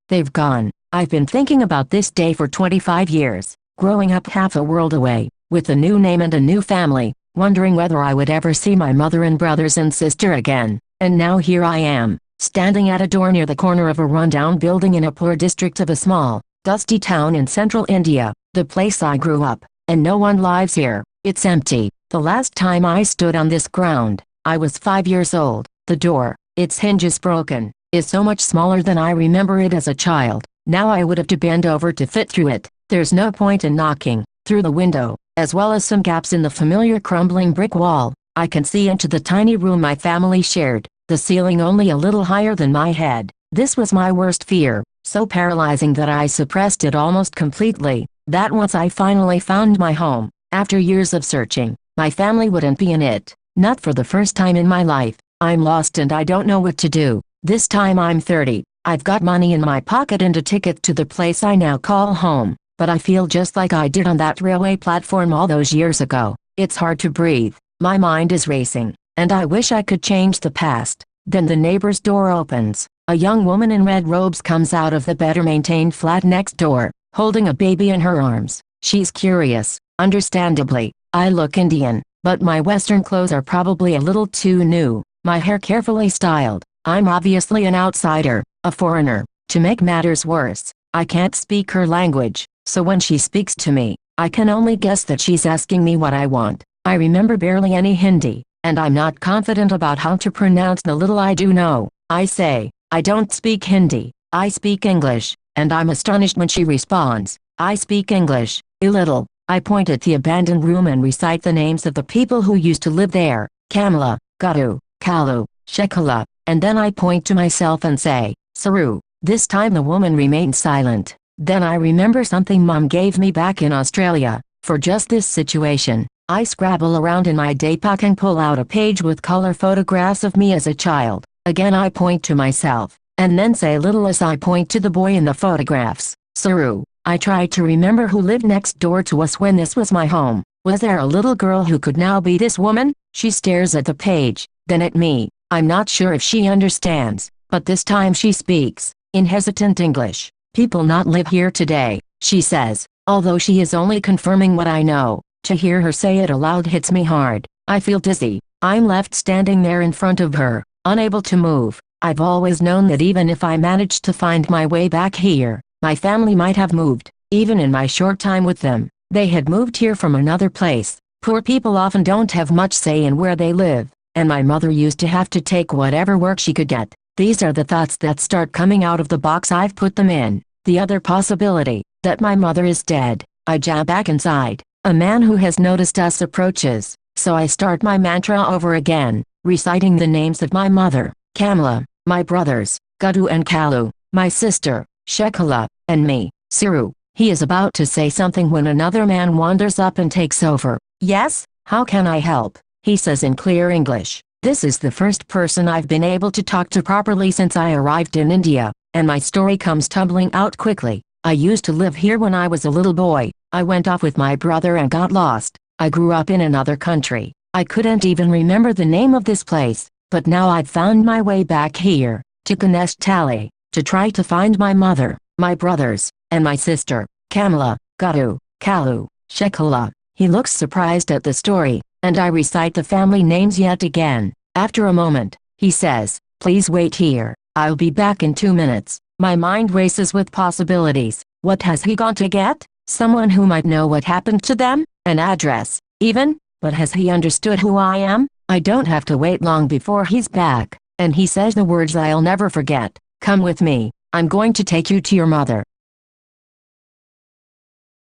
They've gone. I've been thinking about this day for 25 years, growing up half a world away, with a new name and a new family, wondering whether I would ever see my mother and brothers and sister again. And now here I am, standing at a door near the corner of a rundown building in a poor district of a small, dusty town in central India, the place I grew up, and no one lives here. It's empty. The last time I stood on this ground, I was 5 years old. The door, its hinges broken, is so much smaller than I remember it as a child. Now I would have to bend over to fit through it. There's no point in knocking. Through the window, as well as some gaps in the familiar crumbling brick wall, I can see into the tiny room my family shared, the ceiling only a little higher than my head. This was my worst fear, so paralyzing that I suppressed it almost completely, that once I finally found my home, after years of searching, my family wouldn't be in it. Not for the first time in my life. I'm lost and I don't know what to do. This time I'm 30. I've got money in my pocket and a ticket to the place I now call home, but I feel just like I did on that railway platform all those years ago. It's hard to breathe. My mind is racing, and I wish I could change the past. Then the neighbor's door opens. A young woman in red robes comes out of the better-maintained flat next door, holding a baby in her arms. She's curious, understandably. I look Indian, but my Western clothes are probably a little too new, my hair carefully styled. I'm obviously an outsider, a foreigner. To make matters worse, I can't speak her language, so when she speaks to me, I can only guess that she's asking me what I want. I remember barely any Hindi, and I'm not confident about how to pronounce the little I do know. I say, I don't speak Hindi, I speak English, and I'm astonished when she responds, I speak English, a little. I point at the abandoned room and recite the names of the people who used to live there, Kamala, Gadu, Kalu, Shekhala, and then I point to myself and say, Saru. This time the woman remained silent. Then I remember something Mom gave me back in Australia, for just this situation. I scrabble around in my daypack and pull out a page with color photographs of me as a child. Again I point to myself, and then say little as I point to the boy in the photographs, Saru. I tried to remember who lived next door to us when this was my home. Was there a little girl who could now be this woman? She stares at the page, then at me. I'm not sure if she understands, but this time she speaks, in hesitant English. People not live here today, she says, although she is only confirming what I know. To hear her say it aloud hits me hard. I feel dizzy. I'm left standing there in front of her, unable to move. I've always known that even if I managed to find my way back here, my family might have moved. Even in my short time with them, they had moved here from another place. Poor people often don't have much say in where they live, and my mother used to have to take whatever work she could get. These are the thoughts that start coming out of the box I've put them in. The other possibility, that my mother is dead. I jab back inside. A man who has noticed us approaches, so I start my mantra over again, reciting the names of my mother, Kamala, my brothers, Gadu and Kalu, my sister, Shekhala, and me, Siru. He is about to say something when another man wanders up and takes over. Yes, how can I help? He says in clear English. This is the first person I've been able to talk to properly since I arrived in India, and my story comes tumbling out quickly. I used to live here when I was a little boy. I went off with my brother and got lost. I grew up in another country. I couldn't even remember the name of this place, but now I've found my way back here, to Ganesh Tally, to try to find my mother, my brothers, and my sister, Kamala, Gadu, Kalu, Shekhala. He looks surprised at the story, and I recite the family names yet again. After a moment, he says, please wait here, I'll be back in 2 minutes. My mind races with possibilities. What has he gone to get? Someone who might know what happened to them? An address, even? But has he understood who I am? I don't have to wait long before he's back, and he says the words I'll never forget. Come with me, I'm going to take you to your mother.